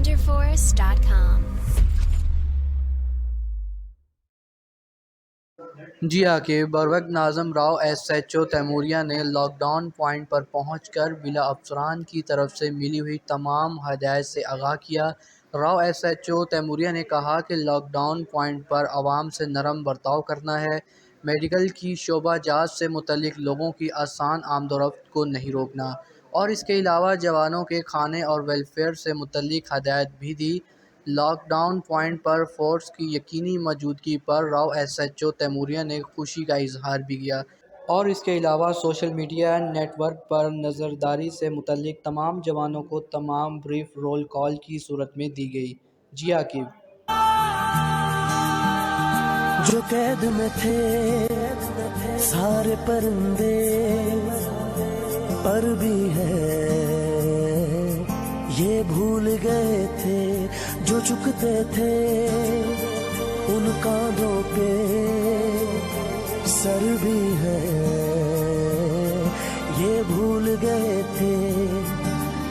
wonderforce.com. جی عاقب بروقت ناظم Rao S H O Taimuria نے lock down point پر پہنچ کر ضلع افسران کی طرف سے ملی ہوئی تمام ہدایات سے آگاہ کیا۔ Rao S H O Taimuria نے کہا کہ لاک ڈاؤن پوائنٹ پر عوام سے نرم برتاؤ کرنا ہے، میڈیکل کی شعبہ جات سے متعلق لوگوں کی آسان آمد و رفت کو نہیں روکنا، اور اس کے علاوہ جوانوں کے کھانے اور ویلفیئر سے متعلق ہدایات بھی دی۔ لاک ڈاؤن پوائنٹ پر فورس کی یقینی موجودگی پر Rao S H O Taimuria نے خوشی کا اظہار بھی کیا، اور اس کے علاوہ سوشل میڈیا نیٹ ورک پر نظرداری سے متعلق تمام جوانوں کو تمام بریف رول کال کی صورت میں دی گئی۔ جی عاقب جو قید میں تھے سارے پرندے پر بھی ہے یہ بھول گئے تھے جو چکتے تھے ان کاندھوں پہ سر بھی ہے یہ بھول گئے تھے۔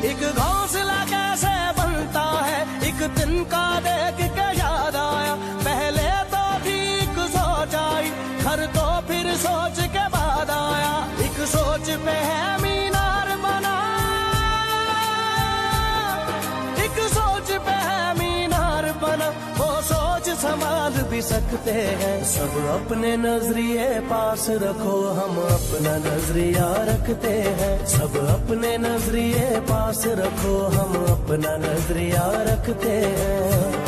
ایک گھونسلہ کیسے بنتا ہے ایک دن کا دیکھ کے یاد آیا، پہلے تو ٹھیک سوچ آئی گھر تو پھر سوچ کے بعد آیا، ایک سوچ پہ ہے مینار بنا، ایک سوچ پہ ہے مینار بنا، وہ سوچ سنبھال بھی سکتے ہیں۔ سب اپنے نظریے پاس رکھو ہم اپنا نظریہ رکھتے ہیں، سب اپنے نظریے پاس رکھو ہم اپنا نظریہ رکھتے ہیں۔